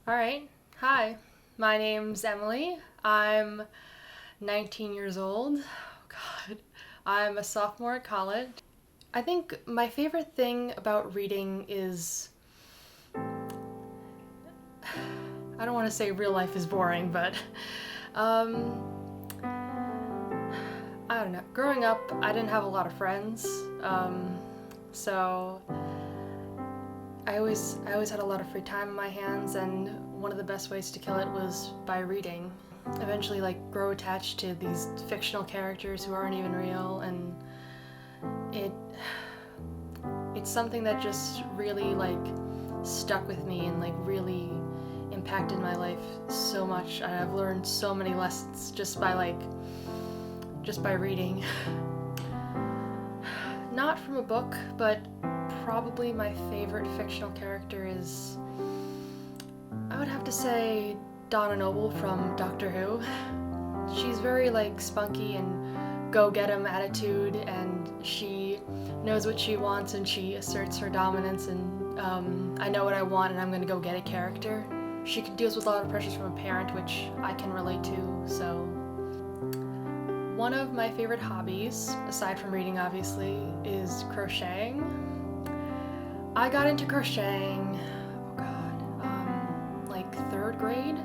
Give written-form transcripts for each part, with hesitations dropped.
Alright, hi, my name's Emily. I'm 19 years old. Oh god. I'm a sophomore at college. I think my favorite thing about reading is, I don't want to say real life is boring, but um, I don't know. Growing up, I didn't have a lot of friends, so I always had a lot of free time in my hands, and one of the best ways to kill it was by reading. Eventually, grow attached to these fictional characters who aren't even real, and it it's something that just really stuck with me and really impacted my life so much. I've learned so many lessons just by reading. Not from a book, but probably my favorite fictional character is, I would have to say, Donna Noble from Doctor Who. She's very spunky and go-get-em attitude, and she knows what she wants and she asserts her dominance and I know what I want and I'm gonna go get a character. She deals with a lot of pressures from a parent, which I can relate to, so. One of my favorite hobbies, aside from reading obviously, is crocheting. I got into crocheting, third grade.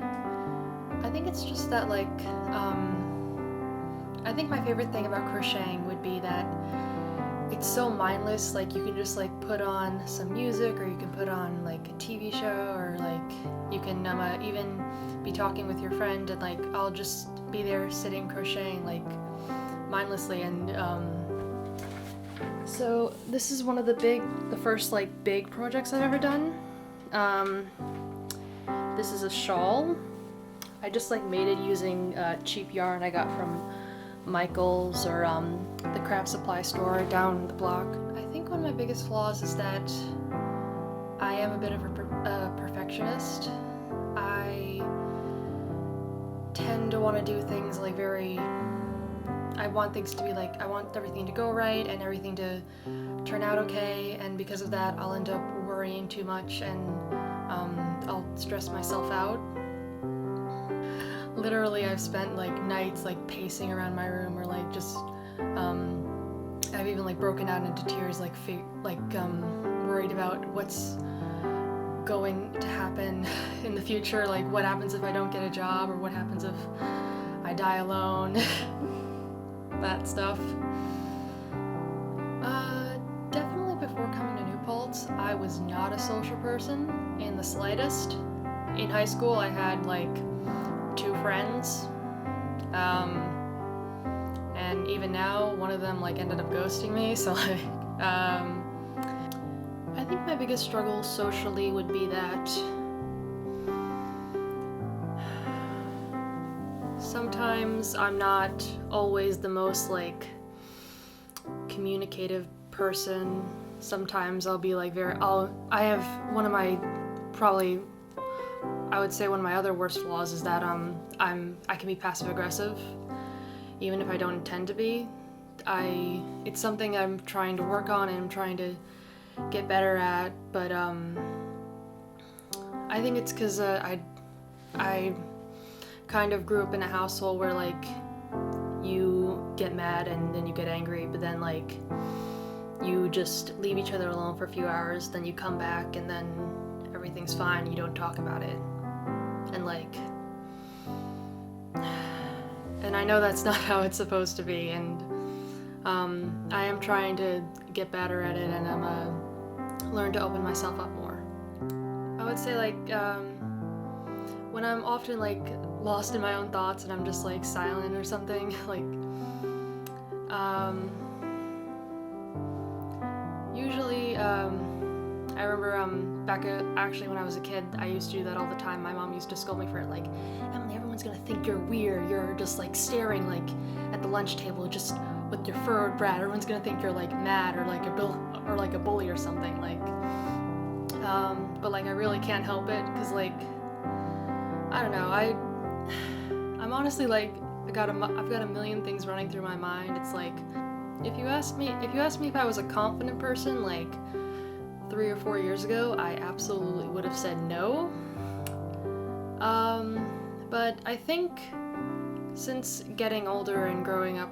I think it's just that I think my favorite thing about crocheting would be that it's so mindless. You can just put on some music, or you can put on a TV show, or you can even be talking with your friend and I'll just be there sitting crocheting mindlessly. And so this is one of the first big projects I've ever done. This is a shawl. I just made it using cheap yarn I got from Michael's or the craft supply store down the block. I think one of my biggest flaws is that I am a bit of a perfectionist. I tend to want to do things I want things to be I want everything to go right and everything to turn out okay, and because of that I'll end up worrying too much and I'll stress myself out. Literally, I've spent nights pacing around my room, or just I've even broken out into tears, worried about what's going to happen in the future, what happens if I don't get a job, or what happens if I die alone. That stuff. Definitely before coming to New Paltz, I was not a social person in the slightest. In high school, I had 2 friends, and even now, one of them ended up ghosting me, so I think my biggest struggle socially would be that sometimes I'm not always the most communicative person. Sometimes I'll be I have one of my, probably I would say one of my other worst flaws is that I can be passive aggressive, even if I don't intend to be. It's something I'm trying to work on and I'm trying to get better at, but I think it's because I kind of grew up in a household where you get mad and then you get angry, but then you just leave each other alone for a few hours, then you come back and then everything's fine, you don't talk about it. And I know that's not how it's supposed to be, and I am trying to get better at it, and I'm learn to open myself up more. I would say when I'm often lost in my own thoughts and I'm just silent or something, usually I remember actually when I was a kid, I used to do that all the time. My mom used to scold me for it, Emily, everyone's gonna think you're weird. You're just staring at the lunch table just with your furrowed brow. Everyone's gonna think you're mad or a bully or something. But I really can't help it because I don't know. I'm honestly I've got a million things running through my mind. It's if you asked me if I was a confident person 3 or 4 years ago, I absolutely would have said no. But I think since getting older and growing up,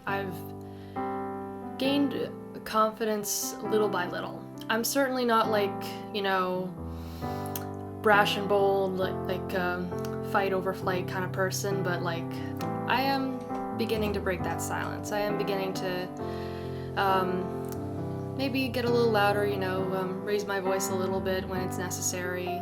I've gained confidence little by little. I'm certainly not like, brash and bold, fight over flight kind of person, but like, I am beginning to break that silence. I am beginning to maybe get a little louder, raise my voice a little bit when it's necessary.